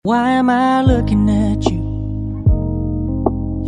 Why am I looking at you?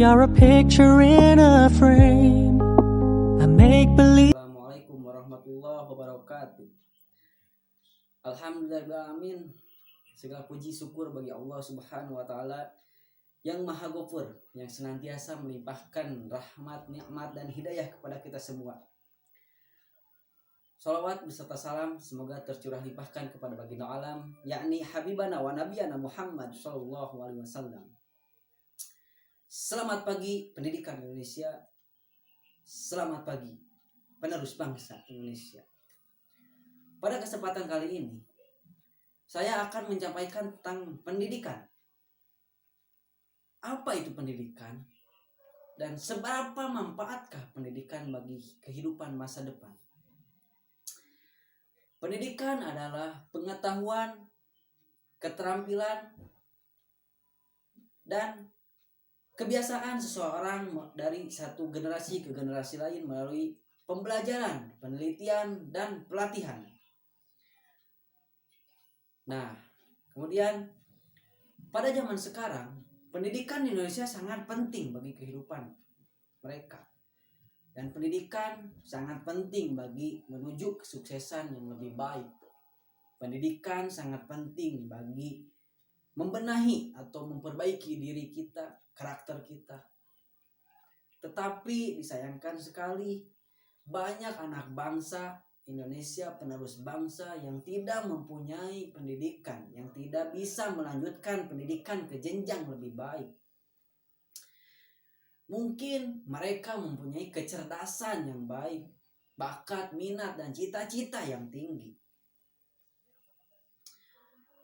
You're a picture in a frame. I make believe. Assalamualaikum warahmatullahi wabarakatuh. Alhamdulillahirrahmanirrahim. Segala puji syukur bagi Allah Subhanahu wa taala yang Maha Ghafur, yang senantiasa melimpahkan rahmat, nikmat dan hidayah kepada kita semua. Salawat beserta salam semoga tercurah limpahkan kepada baginda alam, yakni Habibana wa Nabiyana Muhammad sallallahu alaihi wasallam. Selamat pagi pendidikan Indonesia. Selamat pagi penerus bangsa Indonesia. Pada kesempatan kali ini, saya akan menyampaikan tentang pendidikan. Apa itu pendidikan? Dan seberapa manfaatkah pendidikan bagi kehidupan masa depan? Pendidikan adalah pengetahuan, keterampilan, dan kebiasaan seseorang dari satu generasi ke generasi lain melalui pembelajaran, penelitian, dan pelatihan. Nah, kemudian pada zaman sekarang, pendidikan di Indonesia sangat penting bagi kehidupan mereka. Dan pendidikan sangat penting bagi menuju kesuksesan yang lebih baik. Pendidikan sangat penting bagi membenahi atau memperbaiki diri kita, karakter kita. Tetapi disayangkan sekali, banyak anak bangsa Indonesia, penerus bangsa yang tidak mempunyai pendidikan, yang tidak bisa melanjutkan pendidikan ke jenjang lebih baik. Mungkin mereka mempunyai kecerdasan yang baik, bakat, minat, dan cita-cita yang tinggi.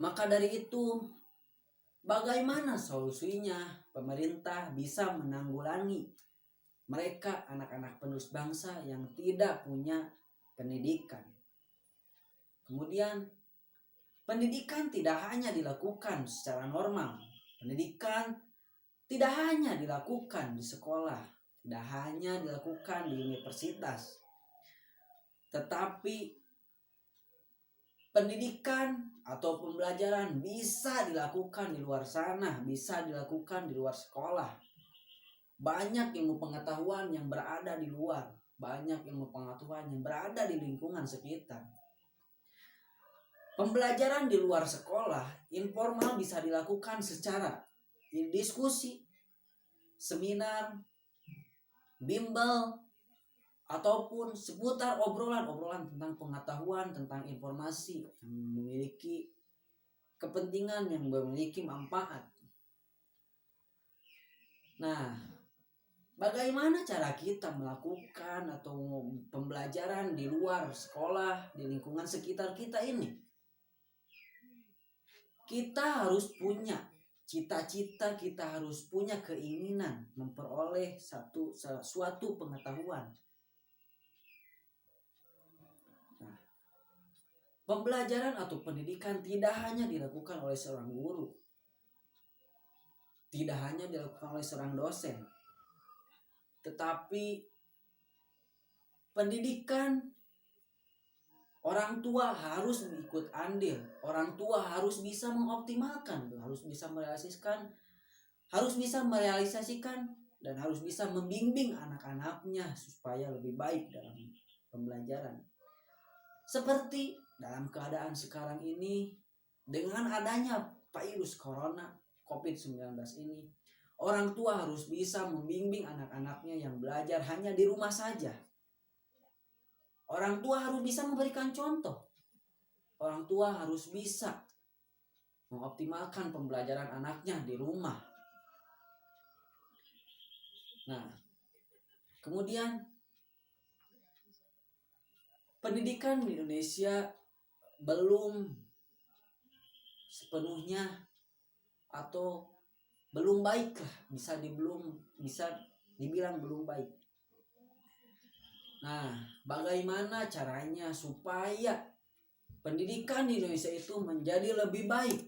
Maka dari itu, bagaimana solusinya pemerintah bisa menanggulangi mereka anak-anak penerus bangsa yang tidak punya pendidikan? Kemudian, pendidikan tidak hanya dilakukan secara normal. Pendidikan tidak hanya dilakukan di sekolah, tidak hanya dilakukan di universitas, tetapi pendidikan atau pembelajaran bisa dilakukan di luar sana, bisa dilakukan di luar sekolah. Banyak ilmu pengetahuan yang berada di luar, banyak ilmu pengetahuan yang berada di lingkungan sekitar. Pembelajaran di luar sekolah informal bisa dilakukan secara diskusi, seminar, bimbel, ataupun seputar obrolan-obrolan tentang pengetahuan, tentang informasi yang memiliki kepentingan, yang memiliki manfaat. Nah, bagaimana cara kita melakukan atau pembelajaran di luar sekolah, di lingkungan sekitar kita ini? Kita harus punya cita-cita, kita harus punya keinginan memperoleh suatu pengetahuan. Nah, pembelajaran atau pendidikan tidak hanya dilakukan oleh seorang guru, tidak hanya dilakukan oleh seorang dosen, tetapi pendidikan orang tua harus ikut andil, orang tua harus bisa mengoptimalkan, harus bisa merealisasikan dan harus bisa membimbing anak-anaknya supaya lebih baik dalam pembelajaran. Seperti dalam keadaan sekarang ini, dengan adanya virus corona COVID-19 ini, orang tua harus bisa membimbing anak-anaknya yang belajar hanya di rumah saja. Orang tua harus bisa memberikan contoh. Orang tua harus bisa mengoptimalkan pembelajaran anaknya di rumah. Nah, kemudian pendidikan di Indonesia belum sepenuhnya atau belum baik lah, bisa dibilang belum baik. Nah, bagaimana caranya supaya pendidikan di Indonesia itu menjadi lebih baik?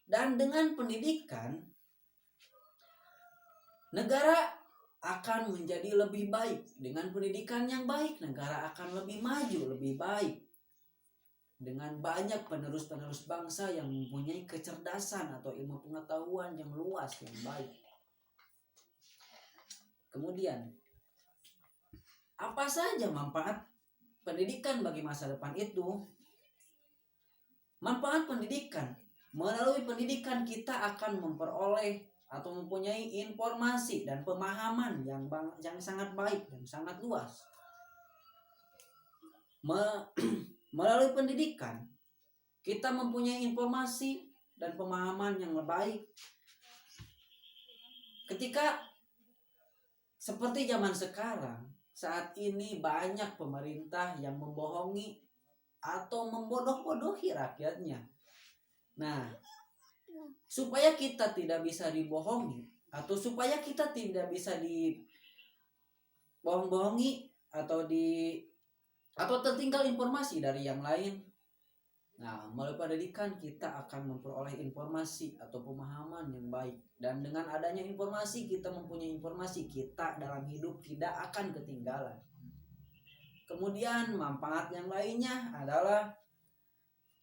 Dan dengan pendidikan, negara akan menjadi lebih baik. Dengan pendidikan yang baik, negara akan lebih maju, lebih baik. dengan banyak penerus-penerus bangsa yang mempunyai kecerdasan atau ilmu pengetahuan yang luas yang baik. Kemudian, apa saja manfaat pendidikan bagi masa depan itu? Manfaat pendidikan, melalui pendidikan kita akan memperoleh atau mempunyai informasi dan pemahaman yang sangat baik dan sangat luas. Melalui pendidikan kita mempunyai informasi dan pemahaman yang baik. Ketika seperti zaman sekarang, saat ini banyak pemerintah yang membohongi atau membodoh-bodohi rakyatnya. Nah, supaya kita tidak bisa dibohongi atau supaya kita tidak bisa dibohong-bohongi atau tertinggal informasi dari yang lain. Nah, melalui pendidikan kita akan memperoleh informasi atau pemahaman yang baik. Dan dengan adanya informasi, kita mempunyai informasi, kita dalam hidup tidak akan ketinggalan. Kemudian manfaat yang lainnya adalah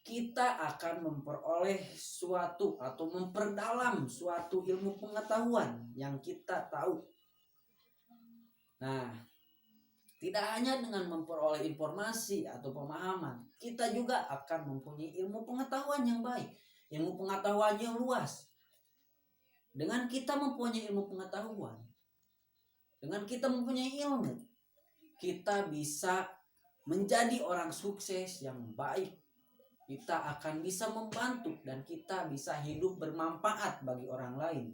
kita akan memperoleh suatu atau memperdalam suatu ilmu pengetahuan yang kita tahu. Nah, tidak hanya dengan memperoleh informasi atau pemahaman, kita juga akan mempunyai ilmu pengetahuan yang baik, ilmu pengetahuan yang luas. Dengan kita mempunyai ilmu pengetahuan, dengan kita mempunyai ilmu, kita bisa menjadi orang sukses yang baik. Kita akan bisa membantu dan kita bisa hidup bermanfaat bagi orang lain.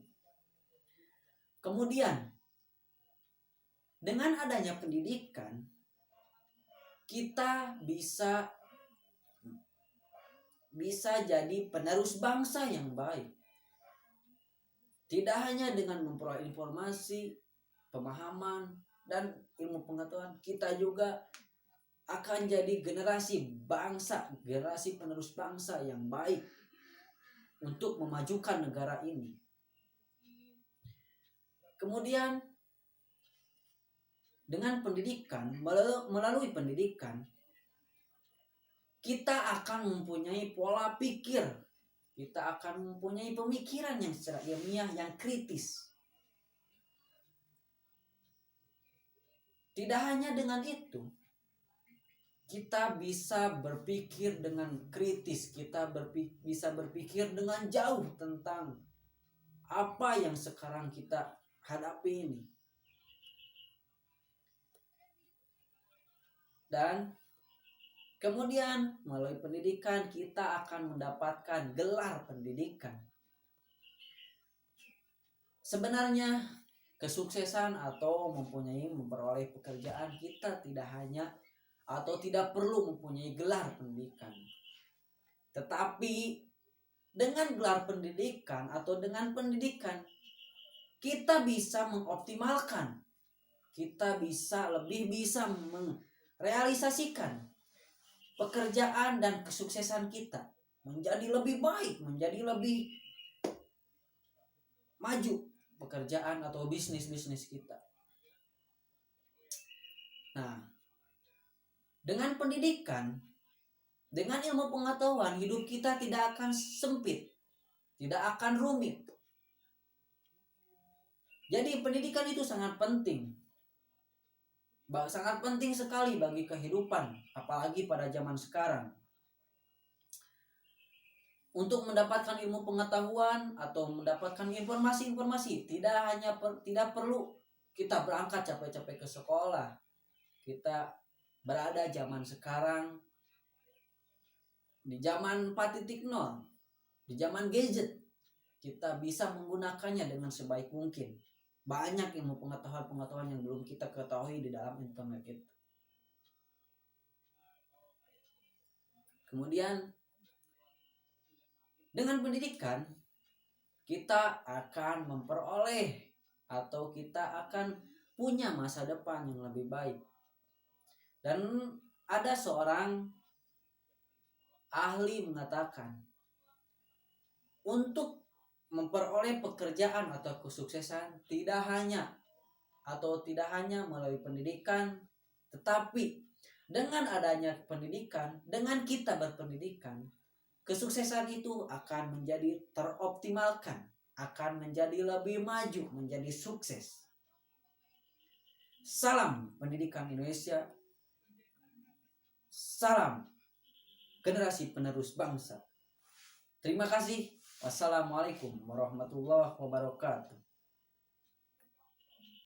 Kemudian, dengan adanya pendidikan, kita bisa jadi penerus bangsa yang baik. Tidak hanya dengan memperoleh informasi, pemahaman, dan ilmu pengetahuan, kita juga akan jadi generasi bangsa, generasi penerus bangsa yang baik untuk memajukan negara ini. Kemudian, dengan pendidikan, melalui pendidikan, kita akan mempunyai pola pikir, kita akan mempunyai pemikiran yang secara ilmiah yang kritis. Tidak hanya dengan itu, kita bisa berpikir dengan kritis, kita bisa berpikir dengan jauh tentang apa yang sekarang kita hadapi ini. Dan kemudian melalui pendidikan kita akan mendapatkan gelar pendidikan. Sebenarnya kesuksesan atau memperoleh pekerjaan kita tidak hanya atau tidak perlu mempunyai gelar pendidikan. Tetapi dengan gelar pendidikan atau dengan pendidikan kita bisa mengoptimalkan, kita lebih bisa merealisasikan pekerjaan dan kesuksesan kita menjadi lebih baik, menjadi lebih maju pekerjaan atau bisnis kita. Nah, dengan pendidikan, dengan ilmu pengetahuan, hidup kita tidak akan sempit, tidak akan rumit. Jadi pendidikan itu sangat penting. Sangat penting sekali bagi kehidupan, apalagi pada zaman sekarang. Untuk mendapatkan ilmu pengetahuan atau mendapatkan informasi-informasi, tidak perlu kita berangkat capek-capek ke sekolah. Kita berada zaman sekarang di zaman 4.0, di zaman gadget. Kita bisa menggunakannya dengan sebaik mungkin. Banyak ilmu pengetahuan yang belum kita ketahui di dalam internet itu. Kemudian dengan pendidikan kita akan memperoleh atau kita akan punya masa depan yang lebih baik. Dan ada seorang ahli mengatakan, untuk memperoleh pekerjaan atau kesuksesan tidak hanya melalui pendidikan, tetapi Dengan adanya pendidikan, dengan kita berpendidikan, kesuksesan itu akan menjadi teroptimalkan, akan menjadi lebih maju, menjadi sukses. Salam pendidikan Indonesia. Salam generasi penerus bangsa. Terima kasih. Wassalamualaikum warahmatullahi wabarakatuh.